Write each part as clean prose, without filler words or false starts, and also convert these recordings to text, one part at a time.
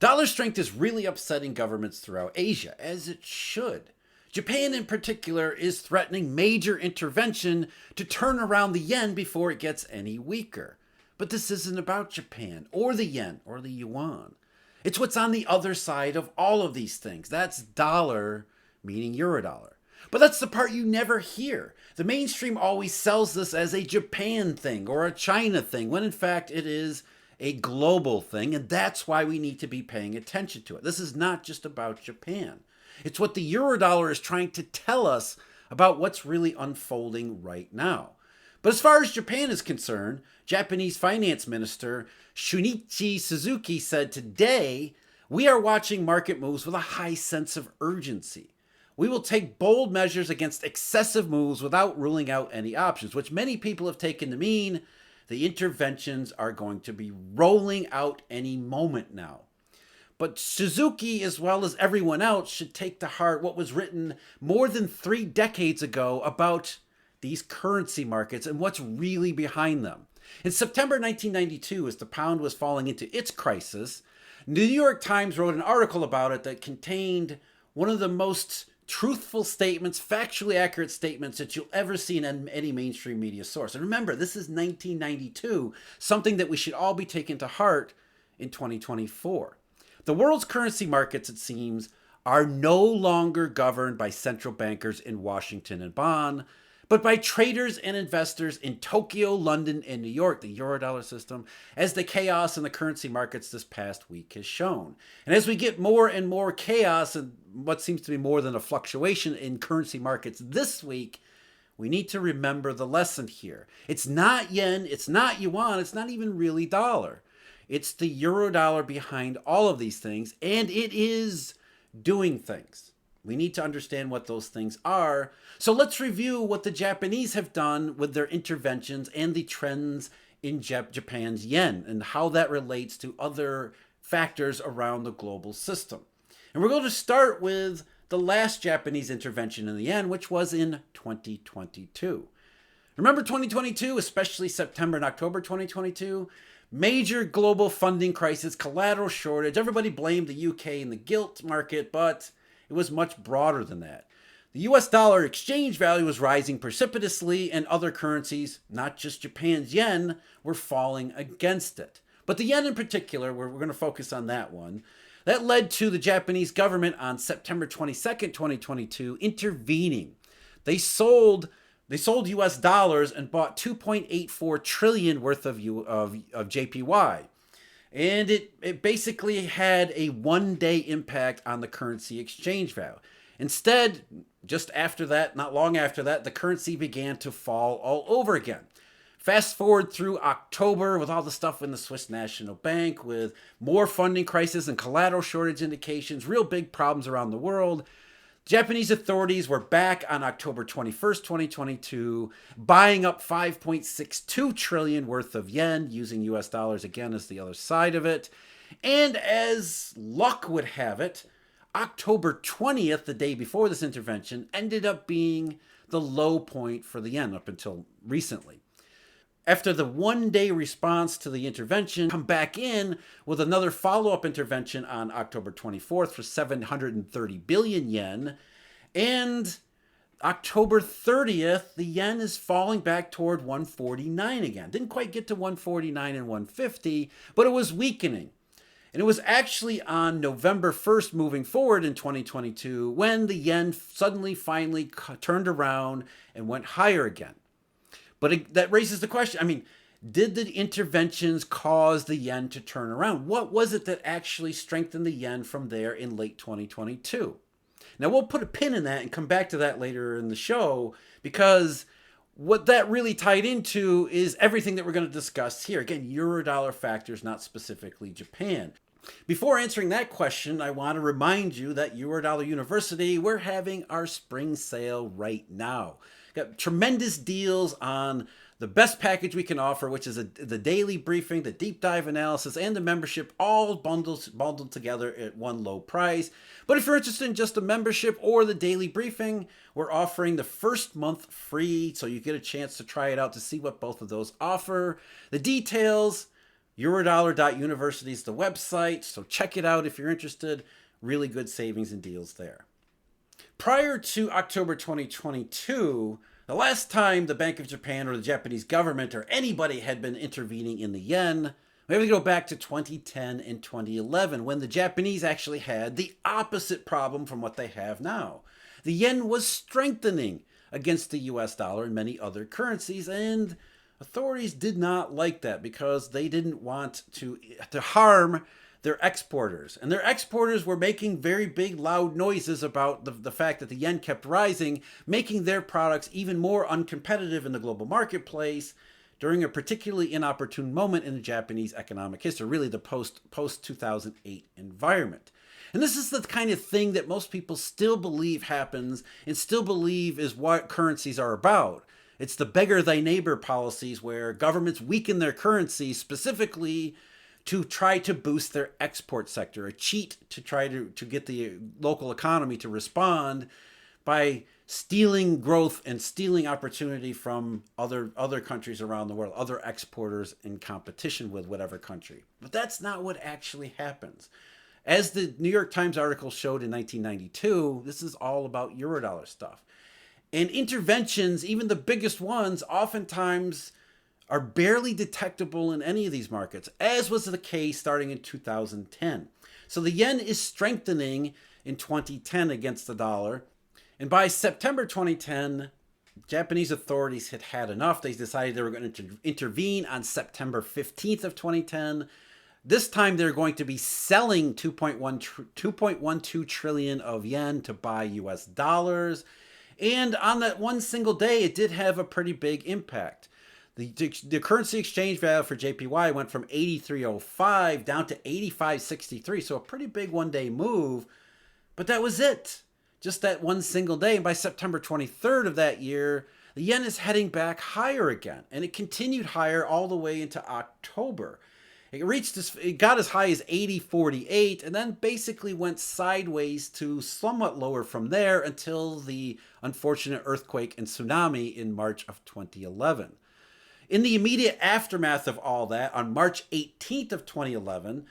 Dollar strength is really upsetting governments throughout Asia, as it should. Japan in particular is threatening major intervention to turn around the yen before it gets any weaker. But this isn't about Japan or the yen or the yuan. It's what's on the other side of all of these things. That's dollar, meaning Eurodollar. But that's the part you never hear. The mainstream always sells this as a Japan thing or a China thing, when in fact it is a global thing, and that's why we need to be paying attention to it. This is not just about Japan. It's what the Eurodollar is trying to tell us about what's really unfolding right now. But as far as Japan is concerned, Japanese Finance Minister Shunichi Suzuki said today, "We are watching market moves with a high sense of urgency. We will take bold measures against excessive moves without ruling out any options," which many people have taken to mean the interventions are going to be rolling out any moment now. But Suzuki, as well as everyone else, should take to heart what was written more than 3 decades ago about these currency markets and what's really behind them. In September 1992, as the pound was falling into its crisis, the New York Times wrote an article about it that contained one of the most truthful statements, factually accurate statements that you'll ever see in any mainstream media source. And remember, this is 1992, something that we should all be taking to heart in 2024. The world's currency markets, it seems, are no longer governed by central bankers in Washington and Bonn, but by traders and investors in Tokyo, London, and New York, the Eurodollar system, as the chaos in the currency markets this past week has shown. And as we get more and more chaos and what seems to be more than a fluctuation in currency markets this week, we need to remember the lesson here. It's not yen, it's not yuan, it's not even really dollar. It's the Eurodollar behind all of these things, and it is doing things. We need to understand what those things are. So let's review what the Japanese have done with their interventions and the trends in Japan's yen and how that relates to other factors around the global system. And we're going to start with the last Japanese intervention in the yen, which was in 2022. Remember 2022, especially September and October 2022? Major global funding crisis, collateral shortage. Everybody blamed the UK and the gilt market, but it was much broader than that. The US dollar exchange value was rising precipitously, and other currencies, not just Japan's yen, were falling against it. But the yen in particular, we're going to focus on that one. That led to the Japanese government on September 22nd, 2022, intervening. They sold US dollars and bought 2.84 trillion worth of JPY. And it basically had a one-day impact on the currency exchange value. Instead, just after that, not long after that, the currency began to fall all over again. Fast forward through October with all the stuff in the Swiss National Bank, with more funding crisis and collateral shortage indications, real big problems around the world. Japanese authorities were back on October 21st, 2022, buying up 5.62 trillion worth of yen, using US dollars again as the other side of it. And as luck would have it, October 20th, the day before this intervention, ended up being the low point for the yen up until recently. After the one-day response to the intervention, come back in with another follow-up intervention on October 24th for 730 billion yen. And October 30th, the yen is falling back toward 149 again. Didn't quite get to 149 and 150, but it was weakening. And it was actually on November 1st moving forward in 2022 when the yen suddenly finally turned around and went higher again. But that raises the question, did the interventions cause the yen to turn around? What was it that actually strengthened the yen from there in late 2022? Now, we'll put a pin in that and come back to that later in the show, because what that really tied into is everything that we're going to discuss here. Again, Eurodollar factors, not specifically Japan. Before answering that question, I want to remind you that Eurodollar University, we're having our spring sale right now. Got tremendous deals on the best package we can offer, which is the daily briefing, the deep dive analysis, and the membership, all bundled together at one low price. But if you're interested in just the membership or the daily briefing, we're offering the first month free, so you get a chance to try it out to see what both of those offer. The details Eurodollar.university is the website, so check it out if you're interested. Really good savings and deals there. Prior to October 2022, the last time the Bank of Japan or the Japanese government or anybody had been intervening in the yen, we have to go back to 2010 and 2011 when the Japanese actually had the opposite problem from what they have now. The yen was strengthening against the US dollar and many other currencies, and authorities did not like that because they didn't want to harm their exporters. And their exporters were making very big, loud noises about the fact that the yen kept rising, making their products even more uncompetitive in the global marketplace during a particularly inopportune moment in the Japanese economic history, really the post-2008 environment. And this is the kind of thing that most people still believe happens and still believe is what currencies are about. It's the beggar thy neighbor policies where governments weaken their currencies specifically to try to boost their export sector, a cheat to try to get the local economy to respond by stealing growth and stealing opportunity from other countries around the world, other exporters in competition with whatever country. But that's not what actually happens. As the New York Times article showed in 1992, this is all about Eurodollar stuff. And interventions, even the biggest ones, oftentimes are barely detectable in any of these markets, as was the case starting in 2010. So the yen is strengthening in 2010 against the dollar. And by September 2010, Japanese authorities had had enough. They decided they were going to intervene on September 15th of 2010. This time they're going to be selling 2.12 trillion of yen to buy US dollars. And on that one single day, it did have a pretty big impact. The currency exchange value for JPY went from 83.05 down to 85.63, so a pretty big one-day move. But that was it, just that one single day. And by September 23rd of that year, the yen is heading back higher again, and it continued higher all the way into October. It got as high as 80.48, and then basically went sideways to somewhat lower from there until the unfortunate earthquake and tsunami in March of 2011. In the immediate aftermath of all that, on March 18th of 2011,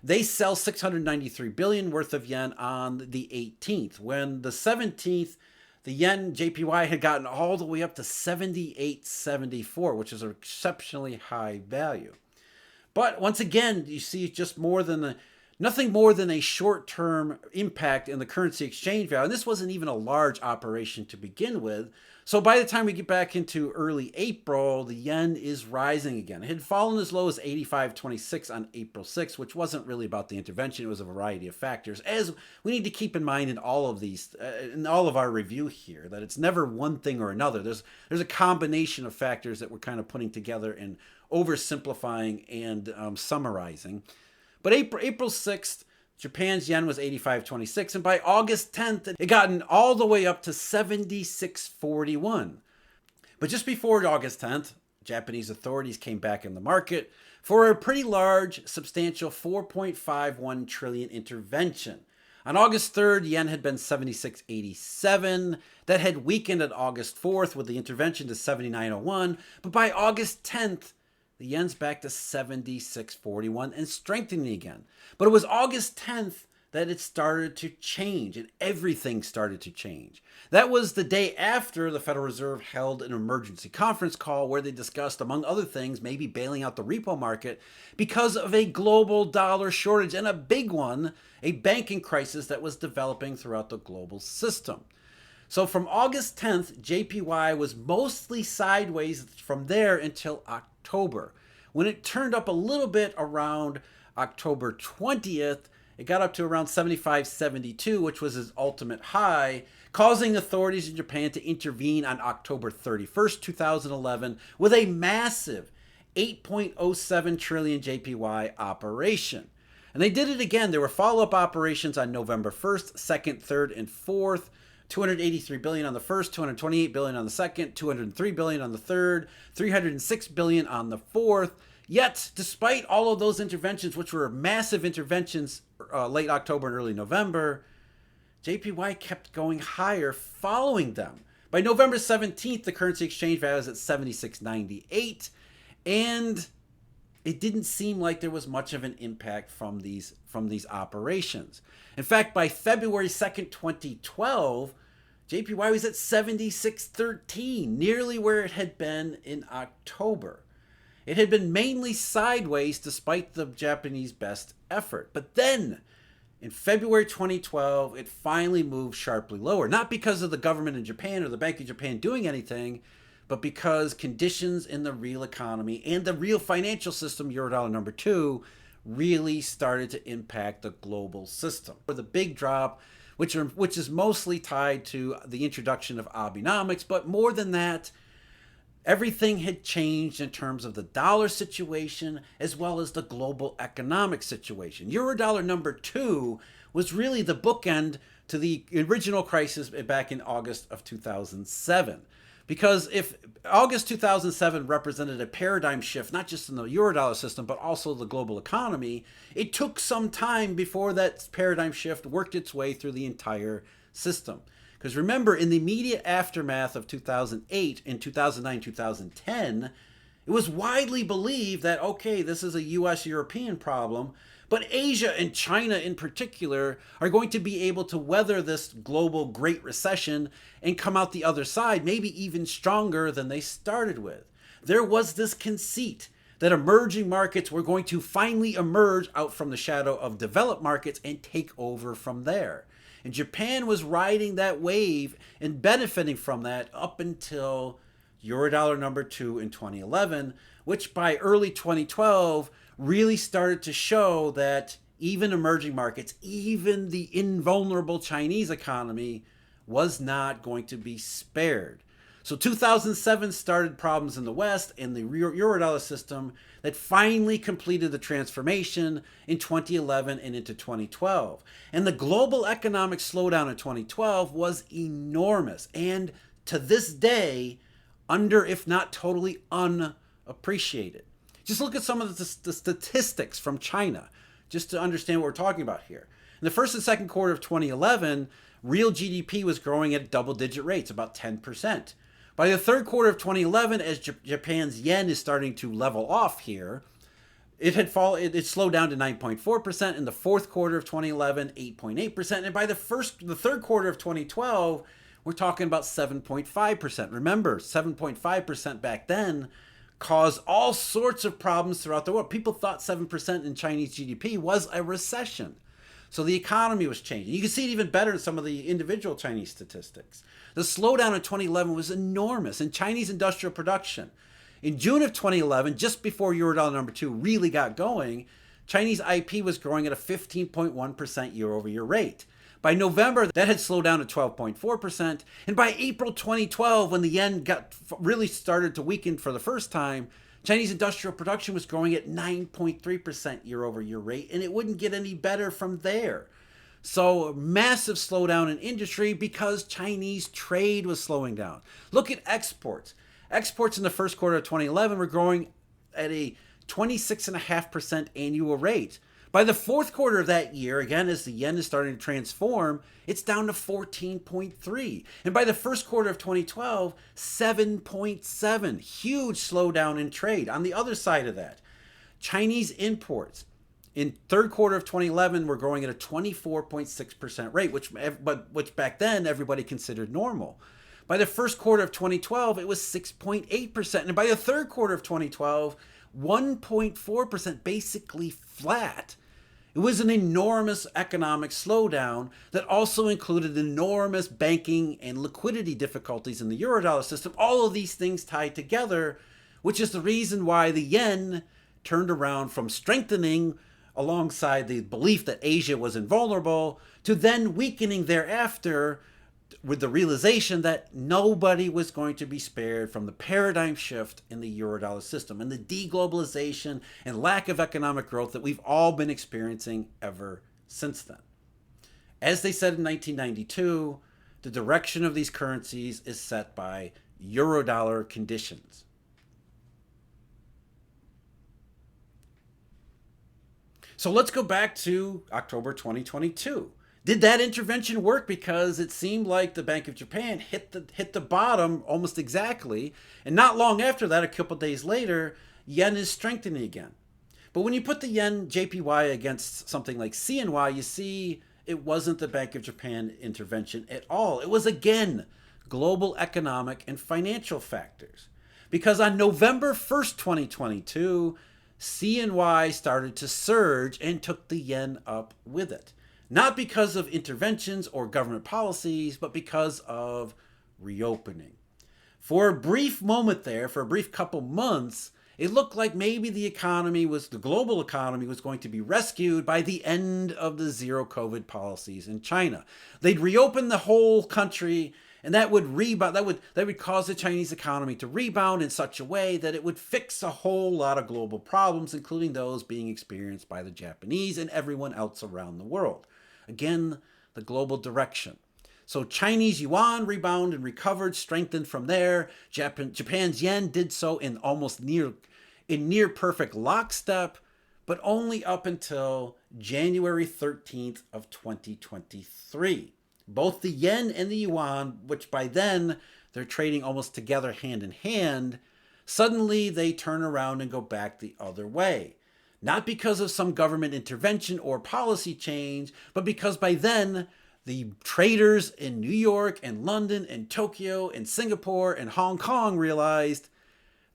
they sell 693 billion worth of yen on the 18th. When the 17th, the yen JPY had gotten all the way up to 78.74, which is an exceptionally high value. But once again, you see just nothing more than a short-term impact in the currency exchange value. And this wasn't even a large operation to begin with. So by the time we get back into early April, the yen is rising again. It had fallen as low as 85.26 on April 6th, which wasn't really about the intervention. It was a variety of factors, as we need to keep in mind in all of these, in all of our review here, that it's never one thing or another. There's a combination of factors that we're kind of putting together and oversimplifying and summarizing. But April 6th, Japan's yen was 85.26, and by August 10th, it had gotten all the way up to 76.41. But just before August 10th, Japanese authorities came back in the market for a pretty large, substantial 4.51 trillion intervention. On August 3rd, yen had been 76.87. That had weakened at August 4th with the intervention to 79.01. But by August 10th, the yen's back to 76.41 and strengthening again. But it was August 10th that it started to change, and everything started to change. That was the day after the Federal Reserve held an emergency conference call where they discussed, among other things, maybe bailing out the repo market because of a global dollar shortage, and a big one, a banking crisis that was developing throughout the global system. So from August 10th, JPY was mostly sideways from there until October. When it turned up a little bit around October 20th, it got up to around 75.72, which was its ultimate high, causing authorities in Japan to intervene on October 31st, 2011, with a massive 8.07 trillion JPY operation. And they did it again. There were follow-up operations on November 1st, 2nd, 3rd, and 4th. 283 billion on the first, 228 billion on the second, 203 billion on the third, 306 billion on the fourth. Yet, despite all of those interventions, which were massive interventions late October and early November, JPY kept going higher following them. By November 17th, the currency exchange value is at 76.98, and it didn't seem like there was much of an impact from these operations. In fact, by February 2nd, 2012, JPY was at 76.13, nearly where it had been in October. It had been mainly sideways despite the Japanese best effort. But then, in February 2012, it finally moved sharply lower, not because of the government in Japan or the Bank of Japan doing anything, but because conditions in the real economy and the real financial system, Eurodollar number two, really started to impact the global system. For the big drop, which is mostly tied to the introduction of Abenomics, but more than that, everything had changed in terms of the dollar situation as well as the global economic situation. Eurodollar number two was really the bookend to the original crisis back in August of 2007. Because if August 2007 represented a paradigm shift, not just in the Eurodollar system, but also the global economy, it took some time before that paradigm shift worked its way through the entire system. Because remember, in the immediate aftermath of 2008 and 2009, 2010, it was widely believed that, okay, this is a US-European problem, but Asia and China in particular are going to be able to weather this global Great Recession and come out the other side, maybe even stronger than they started with. There was this conceit that emerging markets were going to finally emerge out from the shadow of developed markets and take over from there. And Japan was riding that wave and benefiting from that up until Eurodollar number two in 2011, which by early 2012 really started to show that even emerging markets, even the invulnerable Chinese economy, was not going to be spared. So 2007 started problems in the West and the Eurodollar system that finally completed the transformation in 2011 and into 2012. And the global economic slowdown in 2012 was enormous and to this day under, if not totally unappreciated. Just look at some of the statistics from China just to understand what we're talking about here. In the first and second quarter of 2011, real GDP was growing at double-digit rates, about 10%. By the third quarter of 2011, as Japan's yen is starting to level off here, it slowed down to 9.4%. In the fourth quarter of 2011, 8.8%. And by the third quarter of 2012, we're talking about 7.5%. Remember, 7.5% back then caused all sorts of problems throughout the world. People thought 7% in Chinese GDP was a recession. So the economy was changing. You can see it even better in some of the individual Chinese statistics. The slowdown in 2011 was enormous in Chinese industrial production. In June of 2011, just before Eurodollar number two really got going, Chinese IP was growing at a 15.1% year-over-year rate. By November, that had slowed down to 12.4%. And by April 2012, when the yen really started to weaken for the first time, Chinese industrial production was growing at 9.3% year-over-year rate, and it wouldn't get any better from there. So massive slowdown in industry because Chinese trade was slowing down. Look at exports. Exports in the first quarter of 2011 were growing at a 26.5% annual rate. By the fourth quarter of that year, again, as the yen is starting to transform, it's down to 14.3. And by the first quarter of 2012, 7.7. Huge slowdown in trade. On the other side of that, Chinese imports in third quarter of 2011 were growing at a 24.6% rate, which back then everybody considered normal. By the first quarter of 2012, it was 6.8%. And by the third quarter of 2012, 1.4%, basically flat. It was an enormous economic slowdown that also included enormous banking and liquidity difficulties in the Eurodollar system. All of these things tied together, which is the reason why the yen turned around from strengthening alongside the belief that Asia was invulnerable to then weakening thereafter with the realization that nobody was going to be spared from the paradigm shift in the Eurodollar system and the deglobalization and lack of economic growth that we've all been experiencing ever since then. As they said in 1992, the direction of these currencies is set by Eurodollar conditions. So let's go back to October 2022. Did that intervention work? Because it seemed like the Bank of Japan hit the bottom almost exactly. And not long after that, a couple days later, yen is strengthening again. But when you put the yen JPY against something like CNY, you see it wasn't the Bank of Japan intervention at all. It was, again, global economic and financial factors. Because on November 1st, 2022, CNY started to surge and took the yen up with it. Not because of interventions or government policies, but because of reopening. For a brief moment there, for a brief couple months, it looked like maybe the global economy was going to be rescued by the end of the zero COVID policies in China. They'd reopen the whole country, and that would rebound. That would cause the Chinese economy to rebound in such a way that it would fix a whole lot of global problems, including those being experienced by the Japanese and everyone else around the world. Again, the global direction. So Chinese yuan rebounded and recovered, strengthened from there. Japan's yen did so in near perfect lockstep, but only up until January 13th of 2023. Both the yen and the yuan, which by then they're trading almost together hand in hand, suddenly they turn around and go back the other way. Not because of some government intervention or policy change, but because by then the traders in New York and London and Tokyo and Singapore and Hong Kong realized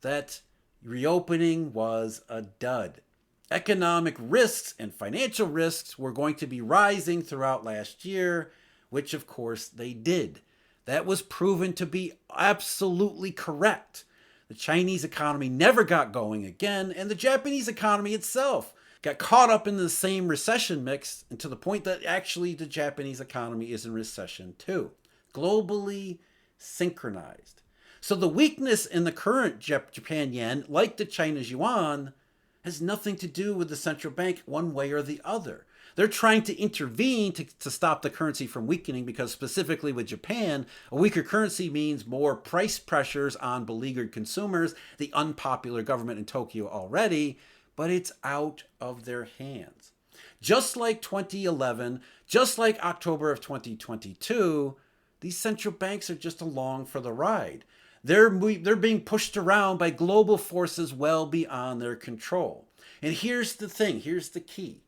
that reopening was a dud. Economic risks and financial risks were going to be rising throughout last year, which of course they did. That was proven to be absolutely correct. The Chinese economy never got going again, and the Japanese economy itself got caught up in the same recession mix, and to the point that actually the Japanese economy is in recession too. Globally synchronized. So the weakness in the current Japan yen, like the China's yuan, has nothing to do with the central bank one way or the other. They're trying to intervene to stop the currency from weakening because specifically with Japan, a weaker currency means more price pressures on beleaguered consumers, the unpopular government in Tokyo already, but it's out of their hands. Just like 2011, just like October of 2022, these central banks are just along for the ride. They're being pushed around by global forces well beyond their control. And here's the thing, here's the key.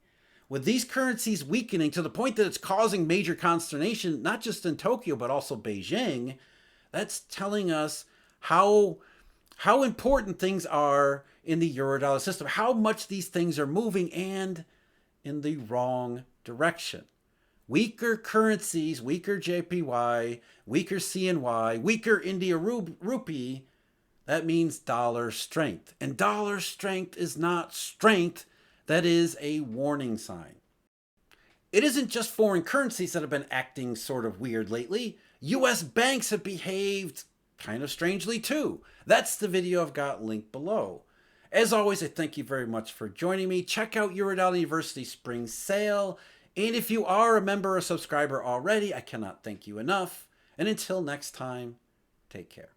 With these currencies weakening to the point that it's causing major consternation, not just in Tokyo, but also Beijing, that's telling us how important things are in the Eurodollar system, how much these things are moving and in the wrong direction. Weaker currencies, weaker JPY, weaker CNY, weaker India rupee, that means dollar strength. And dollar strength is not strength. That is a warning sign. It isn't just foreign currencies that have been acting sort of weird lately. US banks have behaved kind of strangely too. That's the video I've got linked below. As always, I thank you very much for joining me. Check out Eurodollar University Spring Sale. And if you are a member or subscriber already, I cannot thank you enough. And until next time, take care.